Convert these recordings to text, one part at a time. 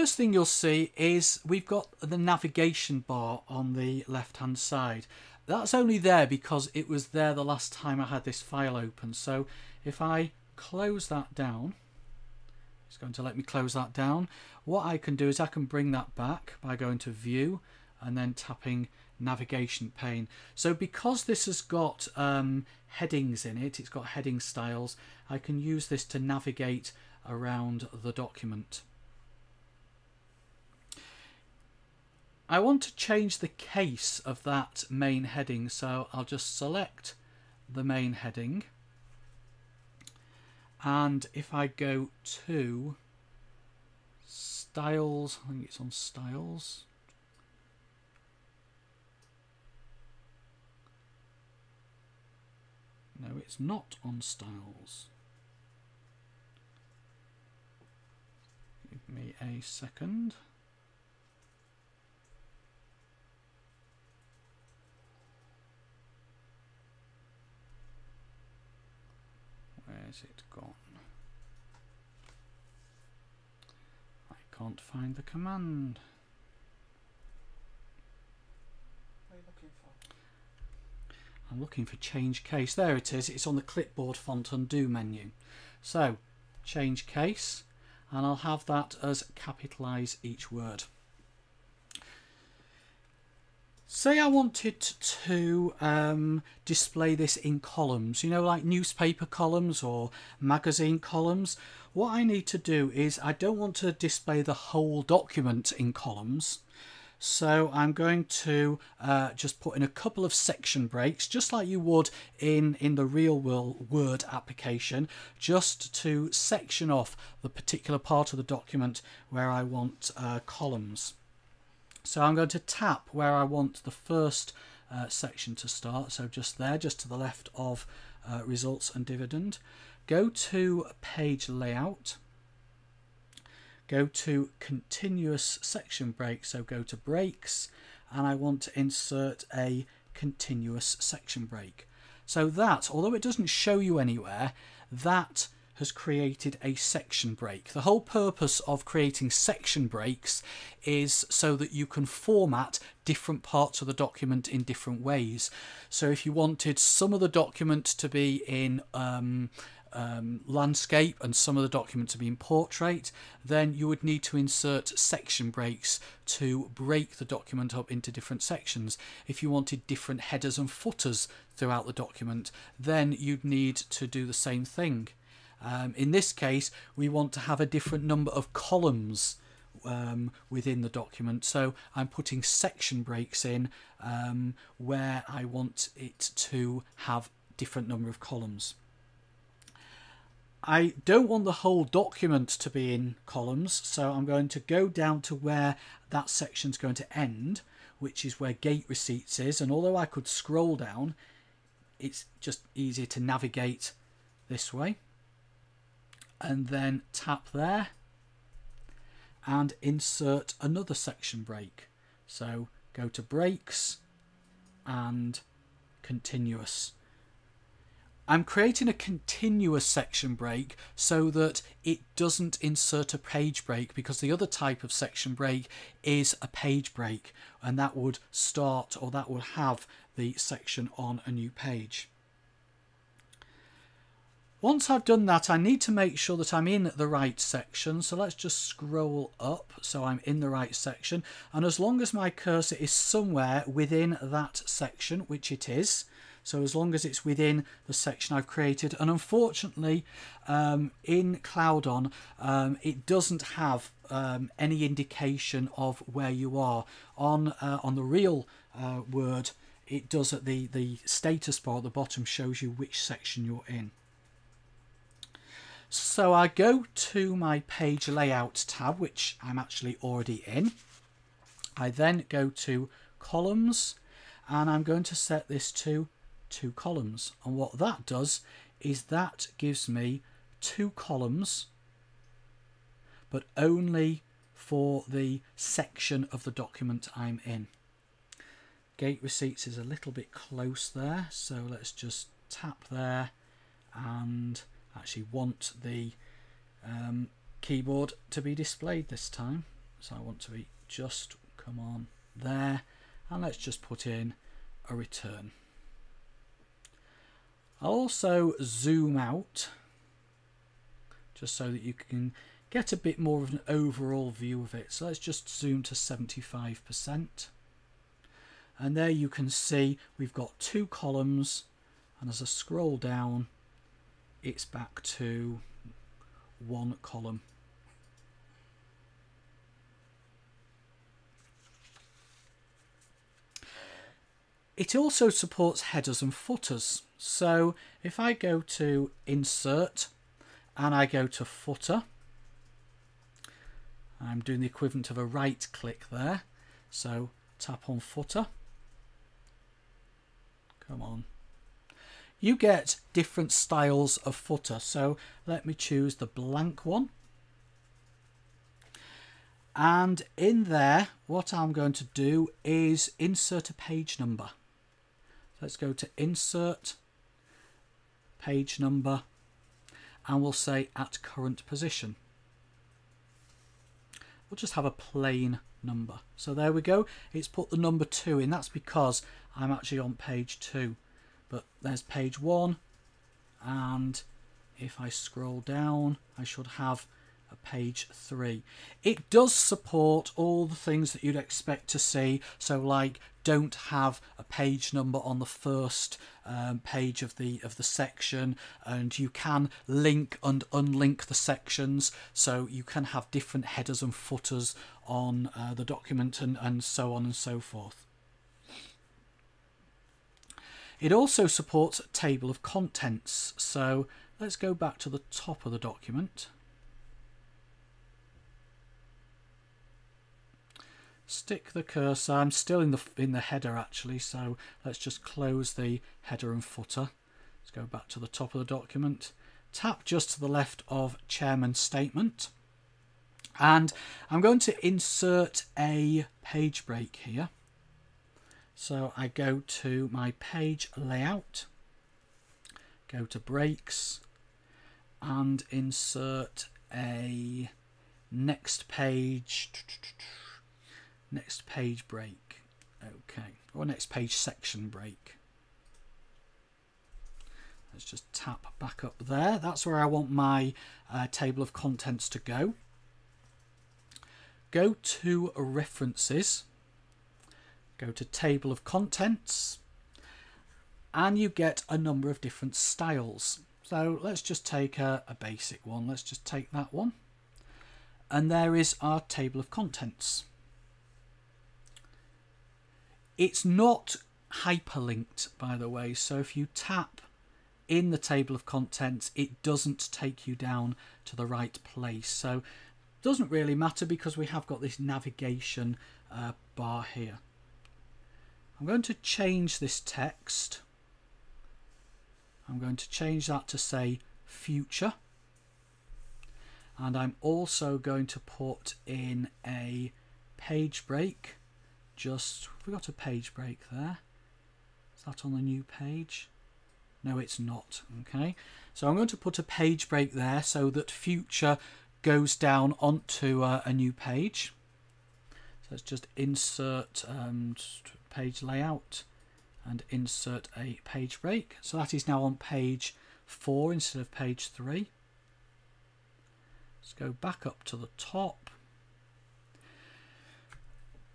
first thing you'll see is we've got the navigation bar on the left hand side. That's only there because it was there the last time I had this file open. So if I close that down, it's going to let me close that down. What I can do is I can bring that back by going to View and then tapping Navigation pane. So because this has got headings in it, it's got heading styles, I can use this to navigate around the document. I want to change the case of that main heading, so I'll just select the main heading, and if I go to styles, I think it's on styles, no, it's not on styles. Give me a second. Where's it gone? I can't find the command. What are you looking for? I'm looking for change case. There it is. It's on the clipboard font undo menu. So change case, and I'll have that as capitalize each word. Say I wanted to display this in columns, you know, like newspaper columns or magazine columns. What I need to do is I don't want to display the whole document in columns. So I'm going to just put in a couple of section breaks, just like you would in the real world Word application, just to section off the particular part of the document where I want columns. So I'm going to tap where I want the first section to start, so just there, just to the left of results and dividend. Go to page layout, go to continuous section break, so go to breaks, and I want to insert a continuous section break. So that, although it doesn't show you anywhere, that has created a section break. The whole purpose of creating section breaks is so that you can format different parts of the document in different ways. So if you wanted some of the document to be in landscape and some of the document to be in portrait, then you would need to insert section breaks to break the document up into different sections. If you wanted different headers and footers throughout the document, then you'd need to do the same thing. In this case, we want to have a different number of columns within the document, so I'm putting section breaks in where I want it to have different number of columns. I don't want the whole document to be in columns, so I'm going to go down to where that section's going to end, which is where gate receipts is, and although I could scroll down, it's just easier to navigate this way. And then tap there and insert another section break. So go to breaks and continuous. I'm creating a continuous section break so that it doesn't insert a page break, because the other type of section break is a page break, and that would start, or that would have the section on a new page. Once I've done that, I need to make sure that I'm in the right section. So let's just scroll up so I'm in the right section. And as long as my cursor is somewhere within that section, which it is, so as long as it's within the section I've created, and unfortunately in Cloudon it doesn't have any indication of where you are. On the real Word, it does at the status bar at the bottom shows you which section you're in. So I go to my page layout tab, which I'm actually already in. I then go to columns, and I'm going to set this to 2 columns. And what that does is that gives me 2 columns, but only for the section of the document I'm in. Gate receipts is a little bit close there, so let's just tap there and actually want the keyboard to be displayed this time. So I want to be just, come on, there. And let's just put in a return. I'll also zoom out just so that you can get a bit more of an overall view of it. So let's just zoom to 75%. And there you can see we've got 2 columns, and as I scroll down, it's back to 1 column. It also supports headers and footers. So if I go to Insert and I go to Footer, I'm doing the equivalent of a right click there. So tap on Footer. Come on. You get different styles of footer. So let me choose the blank one. And in there, what I'm going to do is insert a page number. Let's go to Insert, Page Number, and we'll say at current position. We'll just have a plain number. So there we go. It's put the number 2 in. That's because I'm actually on page 2. But there's page 1. And if I scroll down, I should have a page 3. It does support all the things that you'd expect to see. So like, don't have a page number on the first page of the section, and you can link and unlink the sections, so you can have different headers and footers on the document, and so on and so forth. It also supports a table of contents. So let's go back to the top of the document. Stick the cursor. I'm still in the header actually, so let's just close the header and footer. Let's go back to the top of the document. Tap just to the left of Chairman's Statement. And I'm going to insert a page break here. So I go to my page layout, go to breaks, and insert a next page break. Okay, or next page section break. Let's just tap back up there. That's where I want my table of contents to go. Go to References, go to Table of Contents, and you get a number of different styles. So let's just take a basic one. Let's just take that one. And there is our table of contents. It's not hyperlinked, by the way, so if you tap in the table of contents, it doesn't take you down to the right place. So it doesn't really matter because we have got this navigation bar here. I'm going to change this text. I'm going to change that to say future. And I'm also going to put in a page break. We got a page break there. Is that on the new page? No, it's not. Okay, so I'm going to put a page break there so that future goes down onto a new page. So let's just insert page layout and insert a page break. So that is now on page 4 instead of page 3. Let's go back up to the top.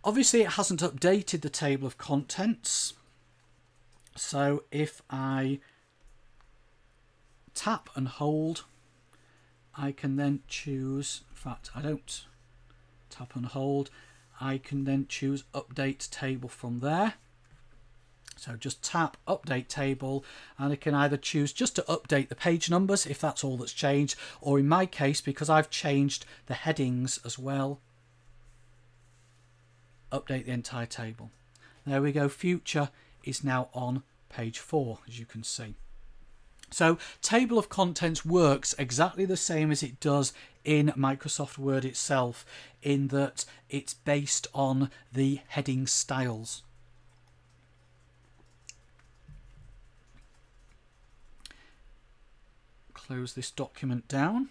Obviously it hasn't updated the table of contents, so if I tap and hold, I can then choose, in fact I don't tap and hold, I can then choose update table from there. So just tap update table, and I can either choose just to update the page numbers if that's all that's changed, or in my case, because I've changed the headings as well, update the entire table. There we go. Future is now on page 4, as you can see. So table of contents works exactly the same as it does in Microsoft Word itself, in that it's based on the heading styles. Close this document down.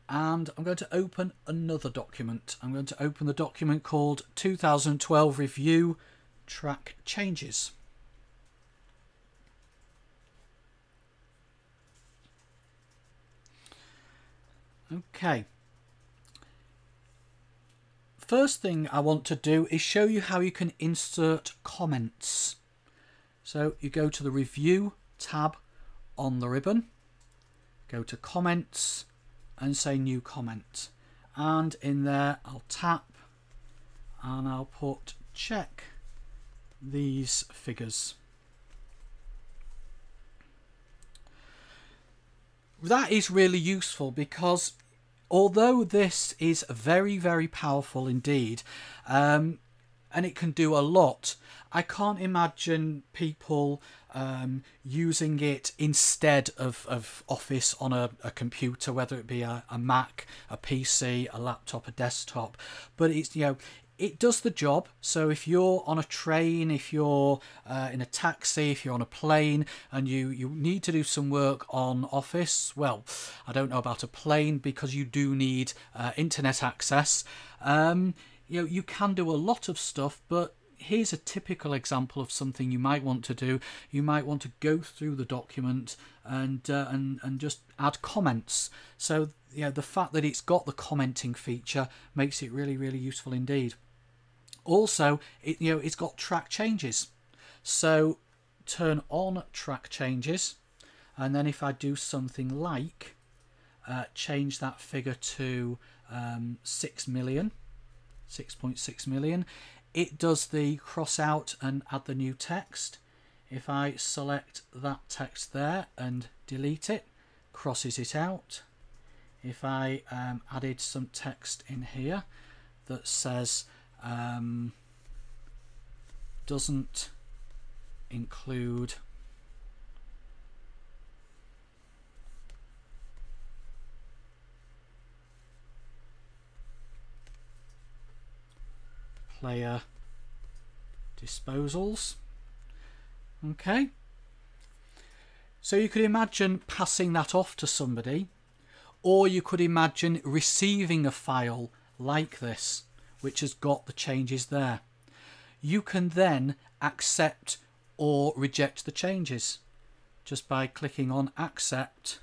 and I'm going to open another document. I'm going to open the document called 2012 Review Track Changes. Okay. First thing I want to do is show you how you can insert comments. So you go to the Review tab on the ribbon, go to Comments and say New Comment. And in there I'll tap and I'll put check these figures. That is really useful because although this is very, very powerful indeed, and it can do a lot, I can't imagine people using it instead of Office on a computer, whether it be a Mac, a PC, a laptop, a desktop. But it's, you know, it does the job. So if you're on a train, if you're in a taxi, if you're on a plane and you need to do some work on Office, well, I don't know about a plane because you do need internet access. You know, you can do a lot of stuff, but here's a typical example of something you might want to do. You might want to go through the document and just add comments. So, you know, the fact that it's got the commenting feature makes it really, really useful indeed. Also, it's got track changes. So turn on track changes, and then if I do something like change that figure to 6 million, 6.6 million, it does the cross out and add the new text. If I select that text there and delete it, crosses it out. If I added some text in here that says doesn't include player disposals. Okay, so you could imagine passing that off to somebody, or you could imagine receiving a file like this which has got the changes there. You can then accept or reject the changes just by clicking on accept.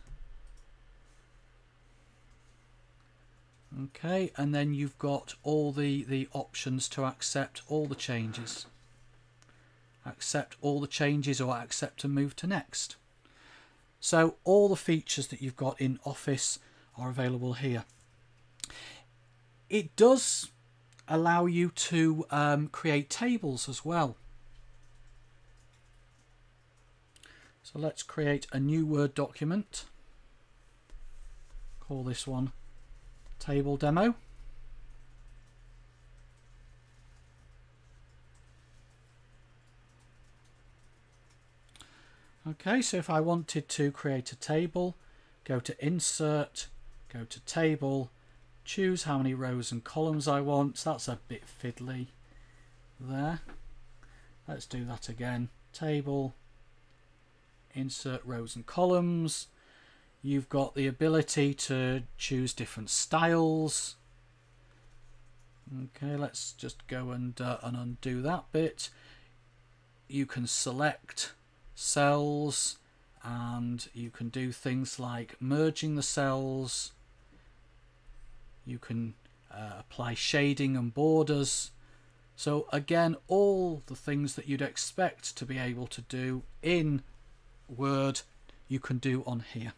Okay, and then you've got all the options to accept all the changes. Accept all the changes or accept and move to next. So all the features that you've got in Office are available here. It does allow you to create tables as well. So let's create a new Word document. Call this one Table Demo. Okay, so if I wanted to create a table, go to Insert, go to Table, choose how many rows and columns I want. That's a bit fiddly there. Let's do that again. Table, insert rows and columns. You've got the ability to choose different styles. Okay, let's just go and undo that bit. You can select cells and you can do things like merging the cells. You can apply shading and borders. So again, all the things that you'd expect to be able to do in Word, you can do on here.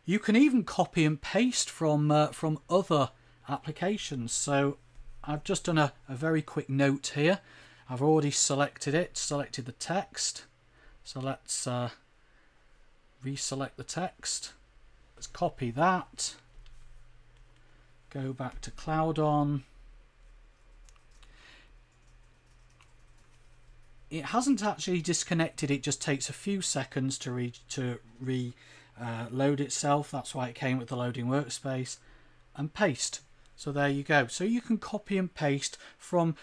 You can even copy and paste from other applications. So I've just done a very quick note here. I've already selected the text. So let's reselect the text. Let's copy that. Go back to Cloudon. It hasn't actually disconnected. It just takes a few seconds to reload itself. That's why it came with the loading workspace. And paste. So there you go. So you can copy and paste from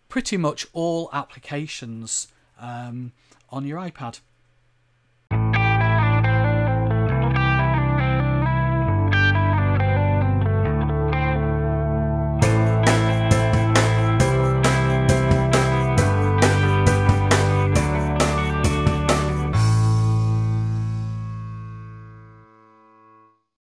pretty much all applications on your iPad.